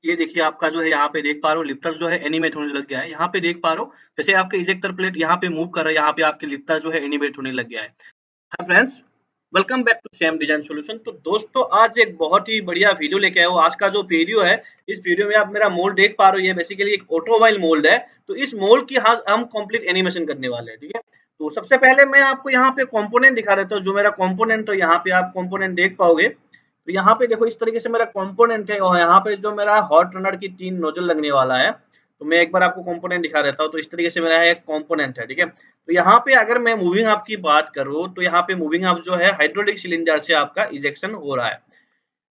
ये देखिए आपका जो है यहाँ पे देख पा रहे हो लिफ्टर जो है एनिमेट होने लग गया है। यहाँ पे देख पा रहे हो जैसे आपका इजेक्टर प्लेट यहाँ पे मूव कर रहा है, यहाँ पे आपके लिफ्टर जो है एनिमेट होने लग गया है। Hi friends, welcome back to Sam Design Solution. तो दोस्तों आज एक बहुत ही बढ़िया वीडियो लेके आए हूँ। आज का जो वीडियो है, इस वीडियो में आप मेरा मोल्ड देख पा रहे हो, ये बेसिकली एक ऑटोमोबाइल मोल्ड है। तो इस मोल्ड की हम कंप्लीट एनिमेशन करने वाले हैं, ठीक है। तो सबसे पहले मैं आपको यहाँ पे कंपोनेंट दिखा देता हूँ। जो मेरा कंपोनेंट है यहाँ पे आप कंपोनेंट देख पाओगे। तो यहाँ पे देखो इस तरीके से मेरा कंपोनेंट है और यहाँ पे जो मेरा हॉट रनर की 3 नोजल लगने वाला है। तो मैं एक बार आपको कंपोनेंट दिखा देता हूँ। तो इस तरीके से मेरा एक कंपोनेंट है, ठीक है। तो यहाँ पे अगर मैं मूविंग अप की बात करूँ तो यहाँ पे मूविंग अप जो है हाइड्रोलिक सिलेंडर से आपका इजेक्शन हो रहा है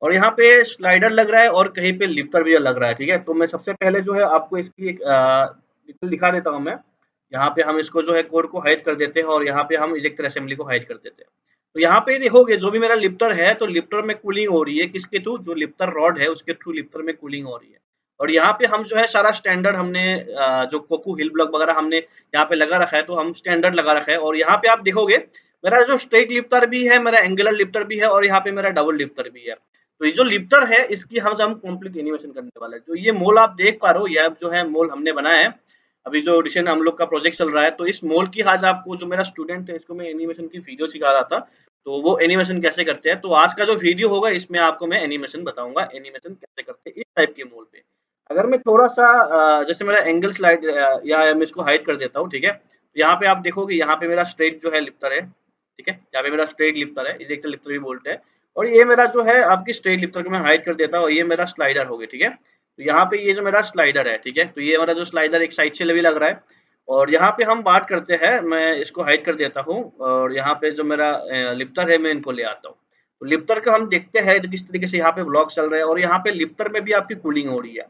और यहाँ पे स्लाइडर लग रहा है और कहीं पे लिफ्टर भी लग रहा है, ठीक है। तो मैं सबसे पहले जो है आपको इसकी एक डिटेल दिखा देता हूँ मैं। यहाँ पे हम इसको जो है कोड को हाइड कर देते हैं और यहाँ पे हम इजेक्टर असेंबली को हाइड कर देते हैं। तो यहाँ पे देखोगे जो भी मेरा लिफ्टर है तो लिफ्टर में कूलिंग हो रही है किसके थ्रू, जो लिफ्टर रॉड है उसके थ्रू लिफ्टर में कूलिंग हो रही है। और यहाँ पे हम जो है सारा स्टैंडर्ड हमने जो कोकू हिल ब्लॉक वगैरह हमने यहाँ पे लगा रखा है। तो हम स्टैंडर्ड लगा रखा है और यहाँ पे आप देखोगे मेरा जो स्ट्रेट लिफ्टर भी है, मेरा एंगुलर लिफ्टर भी है और यहाँ पे मेरा डबल लिफ्टर भी है। तो ये जो लिफ्टर है इसकी हम कंप्लीट एनिमेशन करने वाले हैं। जो ये मोल आप देख पा रहे हो, ये जो है मोल हमने बनाया है। अभी जो ऑडिशन हम लोग का प्रोजेक्ट चल रहा है, तो इस मोल की आज आपको जो मेरा स्टूडेंट है इसको मैं एनिमेशन की वीडियो सिखा रहा था। तो वो एनिमेशन कैसे करते हैं, तो आज का जो वीडियो होगा इसमें आपको मैं एनिमेशन बताऊंगा, एनिमेशन कैसे करते हैं इस टाइप के मोल पे। अगर मैं थोड़ा सा जैसे मेरा एंगल स्लाइड या मैं इसको हाइड कर देता हूँ, ठीक है। तो यहाँ पे आप देखोगे यहाँ पे मेरा स्ट्रेट जो है लिफ्टर है, ठीक है। यहाँ पे मेरा स्ट्रेट लिफ्टर है, इजेक्टर लिफ्टर भी बोलते हैं। और ये मेरा जो है आपकी स्ट्रेट लिफ्टर को मैं हाइड कर देता हूँ और ये मेरा स्लाइडर हो गया, ठीक है। तो यहाँ पे ये जो मेरा स्लाइडर है, ठीक है। तो ये मेरा जो स्लाइडर एक साइड से भी लग रहा है और यहाँ पे हम बात करते हैं, मैं इसको हाइड कर देता हूँ और यहाँ पे जो मेरा लिफ्टर है मैं इनको ले आता हूँ। तो लिफ्टर का हम देखते हैं तो किस तरीके से यहाँ पे ब्लॉक चल रहे हैं और यहाँ पे लिफ्टर में भी आपकी कूलिंग हो रही है।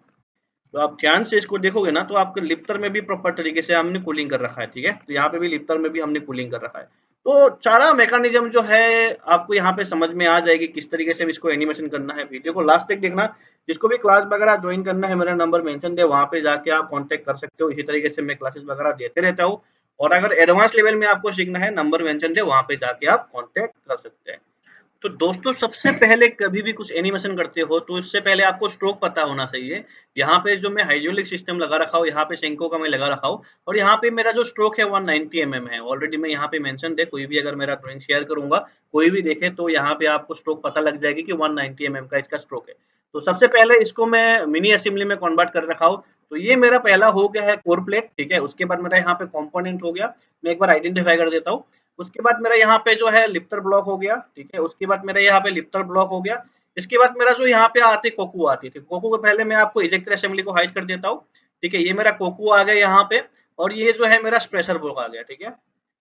तो आप ध्यान से इसको देखोगे ना तो आपके लिफ्टर में भी प्रॉपर तरीके से हमने कूलिंग कर रखा है, ठीक है। तो यहाँ पे भी लिफ्टर में भी हमने कूलिंग कर रखा है। तो सारा मैकेनिज्म जो है आपको यहाँ पे समझ में आ जाएगी किस तरीके से इसको एनिमेशन करना है। वीडियो को लास्ट तक देखना। जिसको भी क्लास वगैरह ज्वाइन करना है मेरा नंबर मेंशन है, वहाँ पे जाके आप कांटेक्ट कर सकते हो। इसी तरीके से मैं क्लासेस वगैरह देते रहता हूँ और अगर एडवांस लेवल में आपको सीखना है नंबर मेंशन है, वहाँ पे जाके आप कांटेक्ट कर सकते हैं। तो दोस्तों सबसे पहले कभी भी कुछ एनिमेशन करते हो तो इससे पहले आपको स्ट्रोक पता होना चाहिए। यहाँ पे जो मैं हाइड्रोलिक सिस्टम लगा रखा हूँ, यहाँ पे सेंको का मैं लगा रखा हूँ और यहाँ पे मेरा जो स्ट्रोक है 190 mm है। ऑलरेडी मैं यहाँ पे मेंशन है, कोई भी अगर मेरा ड्राइंग शेयर करूंगा कोई भी देखे तो यहाँ पे आपको स्ट्रोक पता लग जाएगी कि 190 mm का इसका स्ट्रोक है। तो सबसे पहले इसको मैं मिनी असेंबली में कन्वर्ट कर रखा हूँ। तो ये मेरा पहला हो गया है कोर प्लेट, ठीक है। उसके बाद मेरा यहाँ पे कंपोनेंट हो गया, मैं एक बार आइडेंटिफाई कर देता हूँ। उसके बाद मेरा यहाँ पे जो है लिफ्टर ब्लॉक हो गया, ठीक है। उसके बाद मेरा यहाँ पे लिफ्टर ब्लॉक हो गया। इसके बाद मेरा जो यहाँ पे आती कोकू आती थी, कोकू को पहले मैं आपको इजेक्टर असेंबली को हाइड कर देता हूँ, ठीक है। ये मेरा कोकू आ गया यहाँ पे और ये जो है मेरा स्पेशर ब्लॉक आ गया, ठीक है।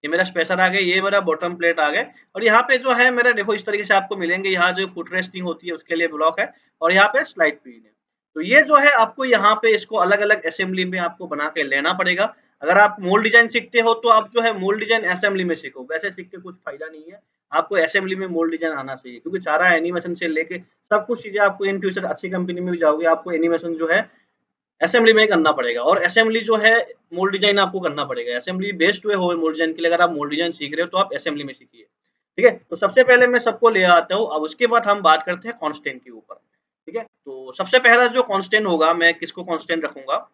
ये मेरा स्पेशर आ गया, ये मेरा बॉटम प्लेट आ गया और यहाँ पे जो है मेरा देखो इस तरीके से आपको मिलेंगे। यहाँ जो फुट रेस्टिंग होती है उसके लिए ब्लॉक है और यहाँ पे स्लाइड पिन है। तो ये जो है आपको यहाँ पे इसको अलग अलग असेंबली में आपको बना के लेना पड़ेगा। अगर आप मोल्ड डिजाइन सीखते हो तो आप जो है मोल्ड डिजाइन असेंबली में सीखो, वैसे सीख के कुछ फायदा नहीं है। आपको असेंबली में मोल्ड डिजाइन आना चाहिए क्योंकि सारा एनिमेशन से लेके सब कुछ चीजें आपको इन फ्यूचर अच्छी कंपनी में भी जाओगे आपको एनिमेशन जो है असेंबली में करना पड़ेगा और असेंबली जो है मोल्ड डिजाइन आपको करना पड़ेगा। असेंबली बेस्ट वे हो मोल्ड डिजाइन के लिए। अगर आप मोल्ड डिजाइन सीख रहे हो तो आप असेंबली में सीखिए, ठीक है। तो सबसे पहले मैं सबको ले आता हूँ। अब उसके बाद हम बात करते हैं कॉन्स्टेंट के ऊपर, ठीक है। तो सबसे पहला जो कॉन्स्टेंट होगा, मैं किसको कॉन्स्टेंट रखूंगा,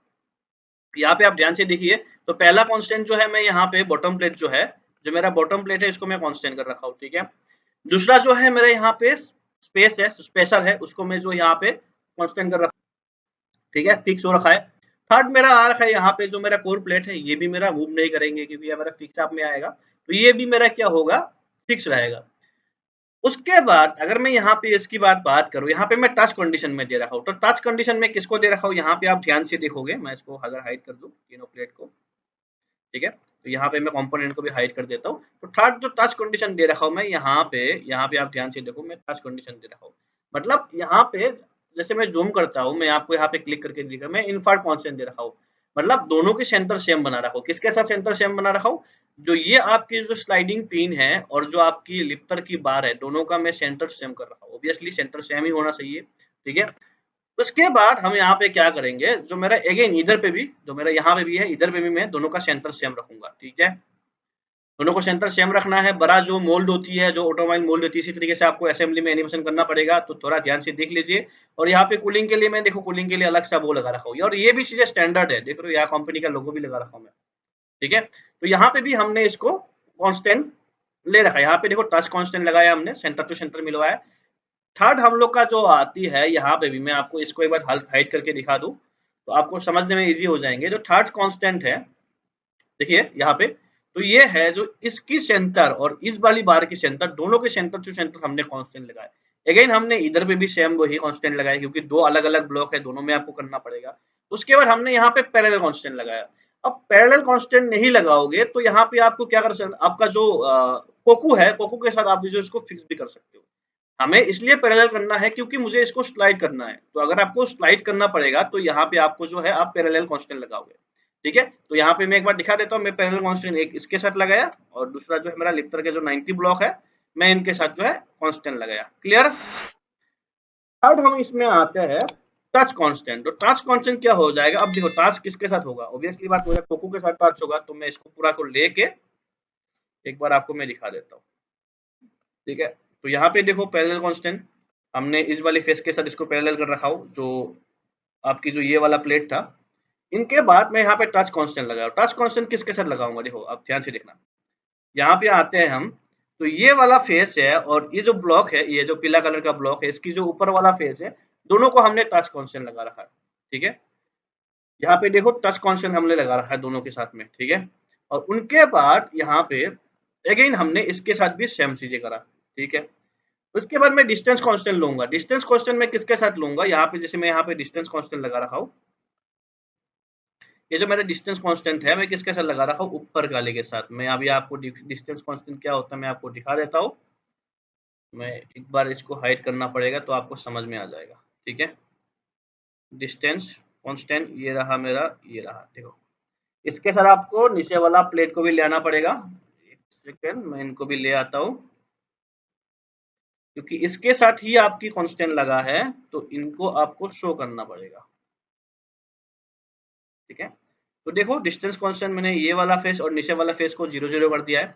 यहाँ पे आप ध्यान से देखिए। तो पहला कांस्टेंट जो है मैं यहाँ पे बॉटम प्लेट जो है, जो मेरा बॉटम प्लेट है इसको मैं कांस्टेंट कर रखा हूँ, ठीक है। दूसरा जो है मेरे यहाँ पे स्पेस है, स्पेसर है, उसको मैं जो यहाँ पे कांस्टेंट कर रखा हूँ, ठीक है, फिक्स हो रखा है। थर्ड मेरा आ रखा है यहाँ पे जो मेरा कोर प्लेट है, ये भी मेरा मूव नहीं करेंगे क्योंकि ये मेरा फिक्स आप में आएगा। तो ये भी मेरा क्या होगा, फिक्स रहेगा। उसके बाद अगर मैं यहाँ पे इसकी बात करूँ, यहाँ पे मैं टच कंडीशन में दे रखा हूँ। तो टच कंडीशन में किसको दे रखा हूँ, यहाँ पे आप ध्यान से देखोगे, मैं इसको अगर हाइड कर दूं तीनों प्लेट को, ठीक है। तो यहाँ पे मैं कंपोनेंट को भी हाइड कर देता हूँ। तो थर्ड जो टच कंडीशन दे रखा हूँ मैं यहाँ पे आप ध्यान से देखो, मैं टच कंडीशन दे रखा हूँ। मतलब यहाँ पे जैसे मैं जूम करता हूँ, मैं आपको यहाँ पे क्लिक करके दिखा, मैं इनफार्ट कॉन्स्टेंट दे रखा हूँ। मतलब दोनों के सेंटर सेम बना रखा हूँ। किसके साथ सेंटर सेम बना रखा हूँ, जो ये आपकी जो स्लाइडिंग पिन है और जो आपकी लिफ्टर की बार है, दोनों का मैं सेंटर सेम कर रखा हूँ। ऑब्वियसली सेंटर सेम ही होना चाहिए, ठीक है। उसके बाद हम यहाँ पे क्या करेंगे, जो मेरा अगेन इधर पे भी, जो मेरा यहाँ पे भी है, इधर पे भी मैं दोनों का सेंटर सेम रखूंगा, ठीक है। दोनों को सेंटर सेम रखना है। बड़ा जो मोल्ड होती है, जो ऑटोमोबाइल मोल्ड होती है, इसी तरीके से आपको असेंबली में एनिमेशन करना पड़ेगा, तो थोड़ा ध्यान से देख लीजिए। और यहाँ पे कूलिंग के लिए मैं देखो कूलिंग के लिए अलग सा वो लगा रखा हूँ, और ये भी चीजें स्टैंडर्ड है, देख रहे हो यहाँ कंपनी का लोगो भी लगा रखा हूँ मैं, ठीक है। तो यहाँ पे भी हमने इसको कांस्टेंट ले रखा है, यहाँ पे देखो टच कांस्टेंट लगाया हमने, सेंटर टू सेंटर मिलवाया। थर्ड हम लोग का जो आती है, यहाँ पे भी मैं आपको इसको एक बार हाइड करके दिखा दूं, तो आपको समझने में इजी हो जाएंगे। जो थर्ड कांस्टेंट है, देखिए यहाँ पे, तो ये है जो इसकी सेंटर और इस वाली बार की सेंटर, दोनों के सेंटर टू सेंटर हमने कांस्टेंट लगाया। अगेन हमने इधर पे भी सेम वही कांस्टेंट लगाया, क्योंकि दो अलग अलग ब्लॉक है, दोनों में आपको करना पड़ेगा। उसके बाद हमने यहाँ पे पैरेलल कांस्टेंट लगाया। अब पैरेलल कांस्टेंट नहीं लगाओगे तो यहाँ पे आपको क्या कर सकते, आपका जो कोकू है, कोकू के साथ आप जो इसको फिक्स भी कर सकते हो। हमें इसलिए पैरेलल करना है क्योंकि मुझे इसको स्लाइड करना है, तो अगर आपको स्लाइड करना पड़ेगा तो यहाँ पे आपको जो है आप पैरेलल कांस्टेंट लगाओगे, ठीक है। तो यहाँ पे मैं एक बार दिखा देता हूँ, मैं पैरेलल कांस्टेंट एक इसके साथ लगाया, और दूसरा जो है मेरा लिप्टर के जो 90 ब्लॉक है, मैं इनके साथ जो है कांस्टेंट लगाया। क्लियर। थर्ड हम इसमें आते हैं टच कांस्टेंट। तो टच कांस्टेंट क्या हो जाएगा, अब देखो टच किसके साथ होगा, ऑब्वियसली बात हो जाए कोको के साथ टच होगा, तो मैं इसको पूरा को लेके एक बार आपको मैं दिखा देता हूँ, ठीक है। तो यहाँ पे देखो पैरेलल कांस्टेंट हमने इस वाली फेस के साथ इसको पैरेलल कर रखा हूँ, जो आपकी जो ये वाला प्लेट था। इनके बाद मैं यहाँ पे टच कांस्टेंट लगाया। टच कांस्टेंट किसके साथ लगाऊंगा, देखो आप ध्यान से देखना, यहाँ पे आते हैं हम, तो ये वाला फेस है और ये जो ब्लॉक है, ये जो पीला कलर का ब्लॉक है, इसकी जो ऊपर वाला फेस है, दोनों को हमने टच कांस्टेंट लगा रखा है, ठीक है। यहाँ पे देखो टच कांस्टेंट हमने लगा रखा है दोनों के साथ में, ठीक है। और उनके बाद यहाँ पे अगेन हमने इसके साथ भी सेम चीजें करा, ठीक है। उसके बाद मैं डिस्टेंस कांस्टेंट लूंगा। डिस्टेंस कांस्टेंट मैं किसके साथ लूंगा, यहाँ पे जैसे मैं यहाँ पे डिस्टेंस कांस्टेंट लगा रखा हूँ, ये जो मेरा डिस्टेंस कांस्टेंट है मैं किसके साथ लगा रखा हूँ, ऊपर वाले के साथ। मैं अभी आपको डिस्टेंस कांस्टेंट क्या होता है मैं आपको दिखा देता हूँ। मैं एक बार इसको हाइड करना पड़ेगा तो आपको समझ में आ जाएगा, ठीक है। डिस्टेंस कांस्टेंट ये रहा मेरा, ये रहा, देखो इसके साथ आपको नीचे वाला प्लेट को भी ले आना पड़ेगा। एक सेकेंड मैं इनको भी ले आता हूँ, क्योंकि इसके साथ ही आपकी कांस्टेंट लगा है, तो इनको आपको शो करना पड़ेगा, ठीक है। तो देखो डिस्टेंस कांस्टेंट मैंने ये वाला फेस और नीचे वाला फेस को 0 0 कर दिया है,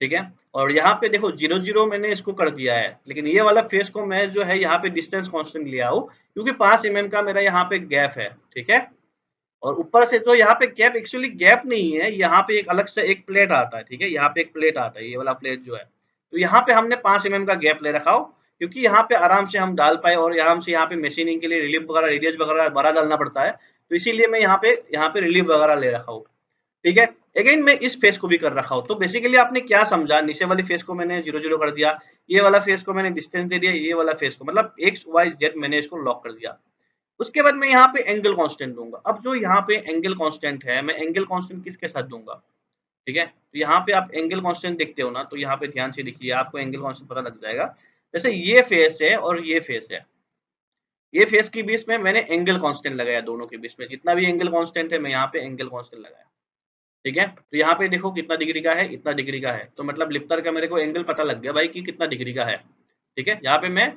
ठीक है। और यहाँ पे देखो 0 0 मैंने इसको कर दिया है, लेकिन ये वाला फेस को मैं जो है यहाँ पे डिस्टेंस कांस्टेंट लिया हूँ, क्योंकि 5 mm का मेरा यहाँ पे गैप है, ठीक है। और ऊपर से तो यहाँ पे गैप एक्चुअली गैप नहीं है, यहाँ पे एक अलग से एक प्लेट आता है, ठीक है। यहाँ पे एक प्लेट आता है, ये वाला प्लेट जो है, तो यहाँ पे हमने 5 mm का गैप ले रखा हो, क्योंकि यहाँ पे आराम से हम डाल पाए, और आराम से यहाँ पे मशीनिंग के लिए रिलीफ वगैरह रेडियस वगैरह बड़ा डालना पड़ता है, तो इसीलिए मैं यहाँ पे रिलीफ वगैरह ले रखा हूँ, ठीक है। अगेन मैं इस फेस को भी कर रखा हूँ। तो बेसिकली आपने क्या समझा, नीचे वाली फेस को मैंने 0 0 कर दिया, ये वाला फेस को मैंने डिस्टेंस दे दिया, ये वाला फेस को मतलब एक्स वाई जेड मैंने इसको लॉक कर दिया। उसके बाद मैं यहाँ पे एंगल कांस्टेंट दूंगा। अब जो यहाँ पे एंगल कांस्टेंट है, मैं एंगल कांस्टेंट किसके साथ दूंगा, ठीक है। तो यहाँ पे आप एंगल कांस्टेंट देखते हो ना, तो यहाँ पे ध्यान से देखिए, आपको एंगल कांस्टेंट पता लग जाएगा। जैसे ये फेस है और ये फेस है, ये फेस के बीच में मैंने एंगल कांस्टेंट लगाया, दोनों के बीच में जितना भी एंगल कांस्टेंट है मैं यहाँ पे एंगल कांस्टेंट लगाया, ठीक है। तो यहाँ पे देखो कितना डिग्री का है, इतना डिग्री का है, तो मतलब लिप्टर का मेरे को एंगल पता लग गया भाई कि कितना डिग्री का है, ठीक है। यहाँ पे मैं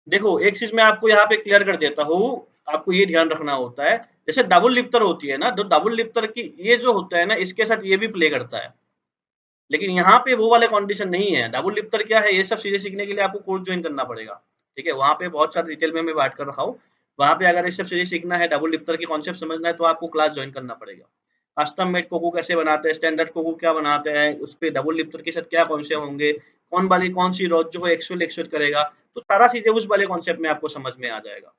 देखो एक चीज मैं आपको यहाँ पे क्लियर कर देता हूँ, आपको ये ध्यान रखना होता है, जैसे डबल लिप्टर होती है ना, तो डबल लिप्टर की ये जो होता है ना, इसके साथ ये भी प्ले करता है, लेकिन यहाँ पे वो वाले कंडीशन नहीं है। डबल लिप्टर क्या है, ये सब चीजें सीखने के लिए आपको कोर्स ज्वाइन करना पड़ेगा, ठीक है। वहाँ पे बहुत सारे डिटेल में मैं बात कर रहा हूँ, वहाँ पे अगर ये सब चीजें सीखना है, डबल लिप्टर की कॉन्सेप्ट समझना है, तो आपको क्लास ज्वाइन करना पड़ेगा। कस्टम मेड कोको कैसे बनाते हैं, स्टैंडर्ड कोको क्या बनाते हैं, उस पे डबल लिप्टर के साथ क्या कॉन्सेप्ट होंगे, कौन सी रोज जो एक्सुएट करेगा, तो सारा चीजें उस वाले कॉन्सेप्ट में आपको समझ में आ जाएगा।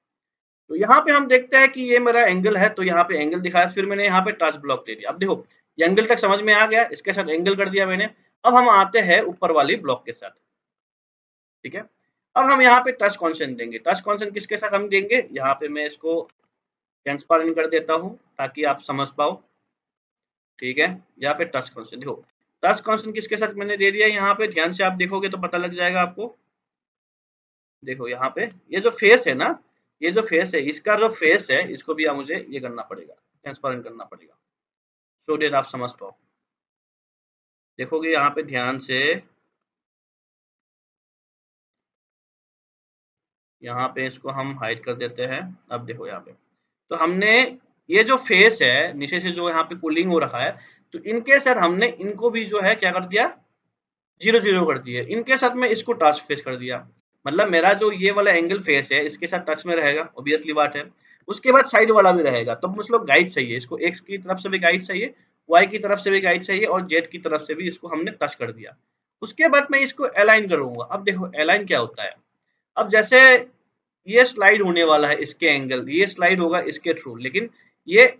तो यहाँ पे हम देखते हैं कि ये मेरा एंगल है, तो यहाँ पे एंगल दिखाया, फिर मैंने यहाँ पे टच ब्लॉक दे दिया। अब देखो ये एंगल तक समझ में आ गया, इसके साथ एंगल कर दिया मैंने। अब हम आते हैं ऊपर वाली ब्लॉक के साथ, ठीक है। अब हम यहाँ पे टच कांस्टेंट देंगे। टच कांस्टेंट किसके साथ हम देंगे, यहाँ पे मैं इसको ट्रांसपेरेंट कर देता हूँ ताकि आप समझ पाओ, ठीक है। यहाँ पे टच कांस्टेंट देखो, टच कांस्टेंट किसके साथ मैंने दे दिया, यहाँ पे ध्यान से आप देखोगे तो पता लग जाएगा आपको। देखो यहाँ पे ये जो फेस है ना, ये जो फेस है, इसका जो फेस है, इसको भी मुझे ये करना पड़ेगा, ट्रांसपेरेंट करना पड़ेगा, सो देट आप समझ पाओ। देखोगे यहाँ पे ध्यान से, यहाँ पे इसको हम हाइड कर देते हैं। अब देखो यहाँ पे, तो हमने ये जो फेस है नीचे से जो यहाँ पे कूलिंग हो रखा है, तो इनके साथ हमने इनको भी जो है क्या कर दिया, 0 0 कर दिए। इनके साथ में इसको टच फेस कर दिया, मतलब मेरा जो ये वाला एंगल फेस है इसके साथ टच में रहेगा, ऑब्वियसली बात है। उसके बाद साइड वाला भी रहेगा, तो मतलब गाइड चाहिए इसको, एक्स की तरफ से भी गाइड चाहिए, वाई की तरफ से भी गाइड चाहिए, और जेड की तरफ से भी इसको हमने टच कर दिया। उसके बाद मैं इसको अलाइन करूंगा। अब देखो अलाइन क्या होता है। अब जैसे ये स्लाइड होने वाला है इसके एंगल, ये स्लाइड होगा इसके थ्रू, लेकिन ये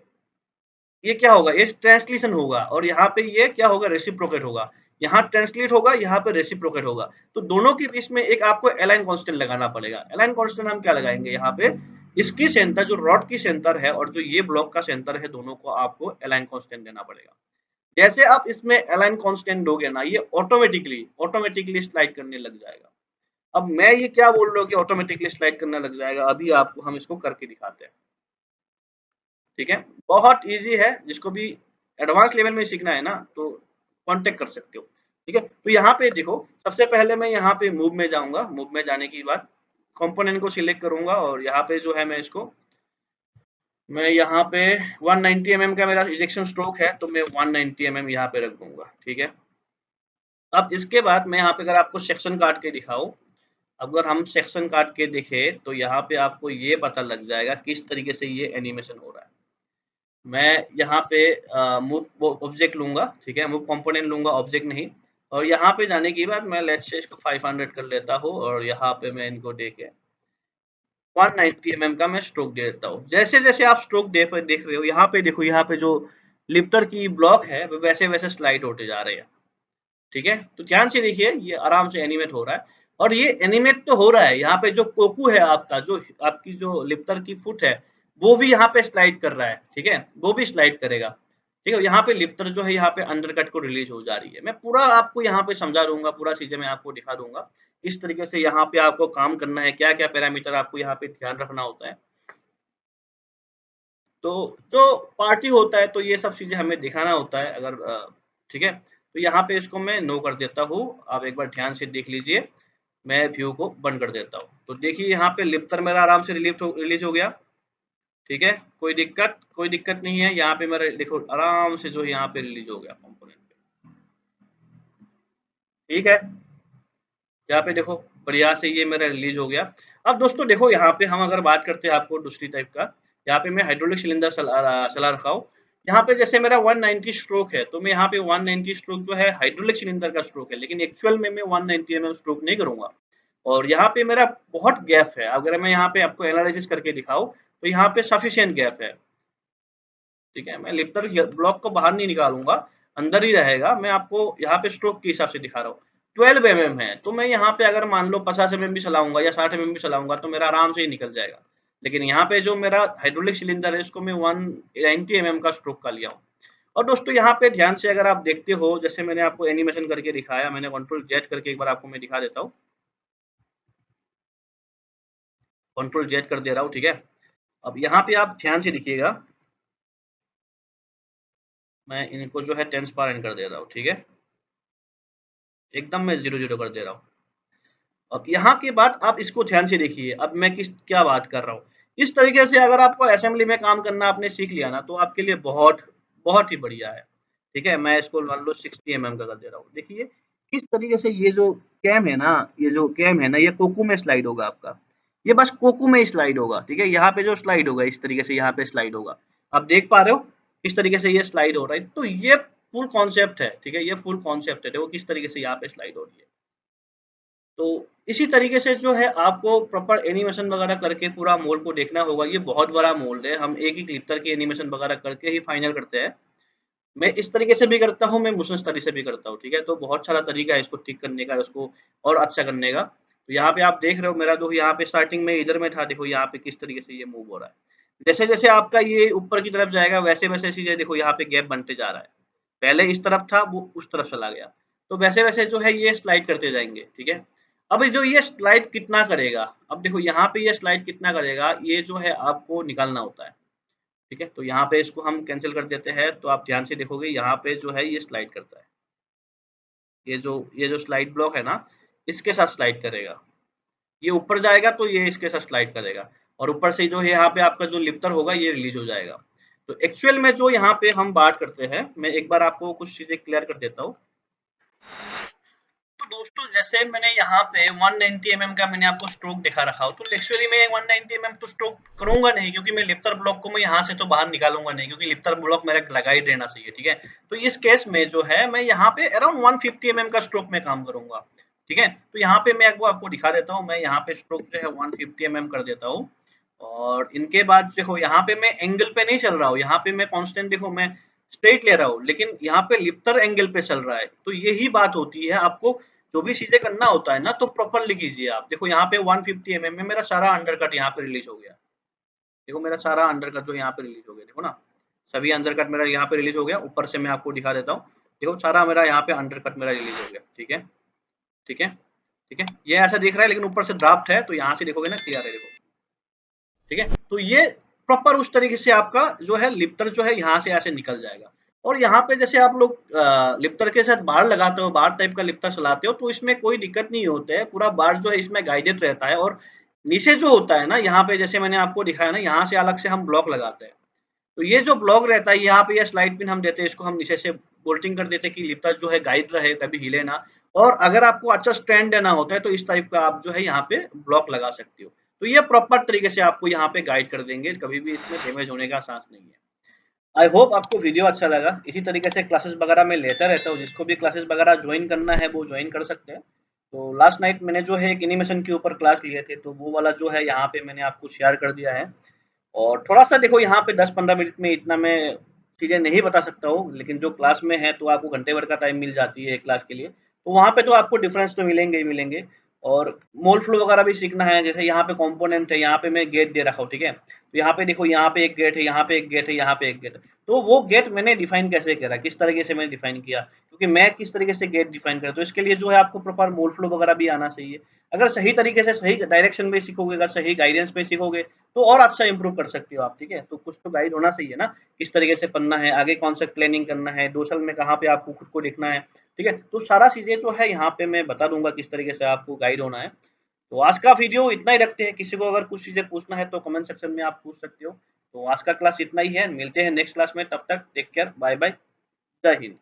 ये क्या होगा, ये ट्रांसलेशन होगा, और यहाँ पे ये क्या होगा, रेसिप्रोकेट होगा। यहाँ ट्रांसलेट होगा, यहाँ पे रेसिप्रोकेट होगा। तो दोनों के बीच में एक आपको अलाइन कांस्टेंट लगाना पड़ेगा। अलाइन कांस्टेंट हम क्या लगाएंगे, यहाँ पे इसकी सेंटर, जो रॉड की सेंटर है और जो ये ब्लॉक का सेंटर है, दोनों को आपको अलाइन कांस्टेंट देना पड़ेगा। जैसे आप इसमें अलाइन कांस्टेंट दोगे ना, ये ऑटोमेटिकली स्लाइड करने लग जाएगा। अब मैं ये क्या बोल रहा हूँ कि ऑटोमेटिकली स्लाइड करने लग जाएगा, अभी आपको हम इसको करके दिखाते हैं। ठीक है, बहुत इजी है, जिसको भी एडवांस लेवल में सीखना है ना तो कांटेक्ट कर सकते हो। ठीक है, तो यहाँ पे देखो, सबसे पहले मैं यहाँ पे मूव में जाऊंगा। मूव में जाने के बाद कंपोनेंट को सिलेक्ट करूंगा, और यहाँ पे जो है मैं यहाँ पे 190 mm का मेरा इजेक्शन स्ट्रोक है, तो मैं 190 mm यहाँ पे रख दूंगा। ठीक है, अब इसके बाद मैं यहाँ पे अगर आपको सेक्शन काट के दिखाऊं, अगर हम सेक्शन काट के देखें तो यहाँ पे आपको ये पता लग जाएगा किस तरीके से ये एनिमेशन हो रहा है। मैं यहाँ पे मूव ऑब्जेक्ट लूंगा, ठीक है, मूव कंपोनेंट लूंगा, ऑब्जेक्ट नहीं। और यहाँ पे जाने के बाद मैं लेट्स से इसको 500 कर लेता हूँ, और यहाँ पे मैं इनको दे के 190 mm का मैं स्ट्रोक दे देता हूँ। जैसे जैसे आप स्ट्रोक देख रहे हो, यहाँ पे देखो, यहाँ पे जो लिफ्टर की ब्लॉक है वो वैसे वैसे स्लाइड होते जा रहे हैं। ठीक है, तो ध्यान से देखिए, ये आराम से एनिमेट हो रहा है। और ये एनिमेट तो हो रहा है, यहाँ पे जो कोकू है आपका, जो आपकी जो लिफ्टर की फुट है, वो भी यहाँ पे स्लाइड कर रहा है। ठीक है, वो भी स्लाइड करेगा। ठीक है, यहाँ पे लिफ्टर जो है, यहाँ पे अंडरकट को रिलीज हो जा रही है। मैं पूरा आपको यहाँ पे समझा दूंगा, पूरा चीजें मैं आपको दिखा दूंगा इस तरीके से यहाँ पे आपको काम करना है, क्या क्या पैरामीटर आपको यहाँ पे ध्यान रखना होता है। तो जो पार्टी होता है तो ये सब चीजें हमें दिखाना होता है। अगर ठीक है, तो यहाँ पे इसको मैं नो कर देता हूँ। आप एक बार ध्यान से देख लीजिए, मैं व्यू को बंद कर देता हूँ। तो देखिए यहाँ पे लिफ्टर मेरा आराम से रिलीज हो गया। ठीक है, कोई दिक्कत नहीं है। यहाँ पे मेरा देखो आराम से जो यहाँ पे रिलीज हो गया कंपोनेंट पे। ठीक है, यहाँ पे देखो बढ़िया से ये मेरा रिलीज हो गया। अब दोस्तों देखो, यहाँ पे हम अगर बात करते हैं आपको दूसरी टाइप का, यहाँ पे मैं हाइड्रोलिक सिलेंडर चला रखा हूँ। यहाँ पे जैसे मेरा 190 स्ट्रोक है, तो मैं यहाँ पे 190 स्ट्रोक जो है हाइड्रोलिक सिलेंडर का स्ट्रोक है, लेकिन एक्चुअल में मैं 190 mm स्ट्रोक नहीं करूंगा। और यहाँ पे मेरा बहुत गैप है। अगर मैं यहाँ पे आपको एनालिसिस करके दिखाऊं, तो यहाँ पे सफिशियंट गैप है। ठीक है, मैं लिफ्टर ब्लॉक को बाहर नहीं निकालूंगा, अंदर ही रहेगा। मैं आपको यहाँ पे स्ट्रोक के हिसाब से दिखा रहा हूँ। 12 mm है, तो मैं यहाँ पे अगर मान लो 50 mm भी चलाऊंगा या 60 mm भी चलाऊंगा, तो मेरा आराम से ही निकल जाएगा। लेकिन यहाँ पे जो मेरा हाइड्रोलिक सिलेंडर है, इसको मैं 190 mm का स्ट्रोक का लिया हूँ। और दोस्तों यहाँ पे ध्यान से अगर आप देखते हो, जैसे मैंने आपको एनिमेशन करके दिखाया, मैंने कंट्रोल जेड करके एक बार आपको मैं दिखा देता हूँ। कंट्रोल जेड कर दे रहा हूँ। ठीक है, अब यहाँ पे आप ध्यान से देखिएगा, मैं इनको जो है ट्रांसपेरेंट कर दे रहा हूँ। ठीक है, एकदम मैं 0 0 कर दे रहा हूँ। अब यहाँ के बाद आप इसको ध्यान से देखिए, अब मैं क्या बात कर रहा हूँ। इस तरीके से अगर आपको असेंबली में काम करना आपने सीख लिया ना, तो आपके लिए बहुत बहुत ही बढ़िया है। ठीक है, मैं इसको मान लो 60 mm का कर दे रहा हूँ। देखिए किस तरीके से ये जो कैम है ना, ये कोकू में स्लाइड होगा आपका, ये बस कोकू में स्लाइड होगा। ठीक है, यहाँ पे जो स्लाइड होगा इस तरीके से, यहाँ पे स्लाइड होगा। आप देख पा रहे हो किस तरीके से ये स्लाइड हो रहा है। तो ये फुल कॉन्सेप्ट है। ठीक है, ये फुल कॉन्सेप्ट है, देखो किस तरीके से यहाँ पे स्लाइड हो रही है। तो इसी तरीके से जो है आपको प्रॉपर एनिमेशन वगैरह करके पूरा मोल्ड को देखना होगा। ये बहुत बड़ा मोल्ड है, हम एक ही क्लिपर की एनिमेशन वगैरह करके ही फाइनल करते हैं। मैं इस तरीके से भी करता हूँ, मैं मोशन स्टडी से भी करता हूँ। ठीक है, तो बहुत सारा तरीका है इसको ठीक करने का, उसको और अच्छा करने का। तो यहाँ पे आप देख रहे हो मेरा जो यहाँ पे स्टार्टिंग में इधर में था, देखो यहाँ पे किस तरीके से ये मूव हो रहा है। जैसे जैसे आपका ये ऊपर की तरफ जाएगा, वैसे वैसे चीजें देखो यहाँ पे गैप बनते जा रहा है। पहले इस तरफ था, वो उस तरफ चला गया। तो वैसे वैसे जो है ये स्लाइड करते जाएंगे। ठीक है, अब जो ये स्लाइड कितना करेगा, अब देखो यहाँ पे ये स्लाइड कितना करेगा, ये जो है आपको निकालना होता है। ठीक है, तो यहाँ पे इसको हम कैंसिल कर देते हैं। तो आप ध्यान से देखोगे यहाँ पे जो है ये स्लाइड करता है, ये जो स्लाइड ब्लॉक है ना, इसके साथ स्लाइड करेगा। ये ऊपर जाएगा तो ये इसके साथ स्लाइड करेगा, और ऊपर से जो है यहाँ पे आपका जो लिफ्टर होगा ये रिलीज हो जाएगा। तो एक्चुअल में जो यहाँ पे हम बात करते हैं, मैं एक बार आपको कुछ चीजें क्लियर कर देता हूँ। तो दोस्तों जैसे मैंने यहाँ पे 190 mm का मैंने आपको स्ट्रोक दिखा रखा हो, तो एक्चुअली मैं 190 mm तो स्ट्रोक करूंगा नहीं, क्योंकि मैं लिप्टर ब्लॉक को मैं यहाँ से तो बाहर निकालूंगा नहीं, क्योंकि लिप्टर ब्लॉक मेरा लगा ही रहना चाहिए, ठीक है। तो इस केस में जो है मैं यहाँ पे अराउंड 150 mm का स्ट्रोक में काम करूंगा, ठीक है। तो यहाँ पे मैं आपको दिखा देता हूँ, मैं यहाँ पे स्ट्रोक जो है 150 mm कर देता हूँ। और इनके बाद देखो यहाँ पे मैं एंगल पे नहीं चल रहा हूँ, यहाँ पे मैं कांस्टेंट देखो मैं स्ट्रेट ले रहा हूँ, लेकिन यहाँ पे लिप्टर एंगल पे चल रहा है। तो यही बात होती है, आपको जो भी चीजें करना होता है ना तो प्रॉपरली कीजिए आप। देखो यहाँ पे 150 mm में मेरा सारा अंडर कट यहाँ पे रिलीज हो गया। देखो मेरा सारा अंडर कट जो यहाँ पे रिलीज हो गया, देखो ना, सभी अंडर कट मेरा यहाँ पे रिलीज हो गया। ऊपर से मैं आपको दिखा देता हूँ, देखो सारा मेरा यहाँ पे अंडर कट मेरा रिलीज हो गया, ठीक है, ठीक है, ठीक है। ये ऐसा दिख रहा है, लेकिन ऊपर से ड्राफ्ट है, तो यहाँ से देखोगे ना क्लियर है, देखो, ठीक है। तो ये प्रॉपर उस तरीके से आपका जो है लिप्टर जो है यहाँ से ऐसे निकल जाएगा। और यहाँ पे जैसे आप लोग लिप्टर के साथ बार लगाते हो, बार टाइप का लिप्टर चलाते हो, तो इसमें कोई दिक्कत नहीं होता है, पूरा बार जो है इसमें गाइडेड रहता है। और नीचे जो होता है ना, यहाँ पे जैसे मैंने आपको दिखाया ना, यहाँ से अलग से हम ब्लॉक लगाते हैं। तो ये जो ब्लॉक रहता है, यहाँ पे ये स्लाइड पिन हम देते हैं, इसको हम नीचे से बोल्टिंग कर देते हैं कि लिप्टर जो है गाइड रहे, कभी हिले ना। और अगर आपको अच्छा स्ट्रैंड देना होता है, तो इस टाइप का आप जो है यहाँ पे ब्लॉक लगा सकते हो। तो ये प्रॉपर तरीके से आपको यहाँ पे गाइड कर देंगे, कभी भी इसमें डैमेज होने का चांस नहीं है। आई होप आपको वीडियो अच्छा लगा। इसी तरीके से क्लासेस वगैरह मैं लेता रहता हूँ, जिसको भी क्लासेस वगैरह ज्वाइन करना है वो ज्वाइन कर सकते हैं। तो लास्ट नाइट मैंने जो है एक एनिमेशन के ऊपर क्लास लिए थे, तो वो वाला जो है यहाँ पे मैंने आपको शेयर कर दिया है। और थोड़ा-सा देखो यहाँ पे 10-15 मिनट में इतना मैं चीज़ें नहीं बता सकता हूँ, लेकिन जो क्लास में है तो आपको घंटे भर का टाइम मिल जाती है एक क्लास के लिए। तो वहाँ पे तो आपको डिफरेंस तो मिलेंगे ही मिलेंगे। और मोल फ्लो वगैरह भी सीखना है, जैसे यहाँ पे कंपोनेंट है, यहाँ पे मैं गेट दे रखा हूँ, ठीक है। तो यहाँ पे देखो, यहाँ पे एक गेट है, यहाँ पे एक गेट है, यहाँ पे एक गेट है। तो वो गेट मैंने डिफाइन कैसे करा, किस तरीके से मैंने डिफाइन किया, क्योंकि मैं किस तरीके से गेट डिफाइन करता हूँ, इसके लिए जो है आपको प्रॉपर मोल फ्लो वगैरह भी आना चाहिए। अगर सही तरीके से सही डायरेक्शन में सीखोगे, अगर सही गाइडेंस में सीखोगे, तो और अच्छा इंप्रूव कर सकते हो आप, ठीक है। तो कुछ तो गाइड होना चाहिए ना, किस तरीके से पढ़ना है, आगे कौन सा प्लानिंग करना है, डोर्सल में कहाँ पे आपको खुद को देखना है, ठीक है। तो सारा चीजें जो है यहाँ पे मैं बता दूंगा किस तरीके से आपको गाइड होना है। तो आज का वीडियो इतना ही रखते हैं। किसी को अगर कुछ चीजें पूछना है तो कमेंट सेक्शन में आप पूछ सकते हो। तो आज का क्लास इतना ही है, मिलते हैं नेक्स्ट क्लास में, तब तक टेक केयर, बाय बाय, जय हिंद।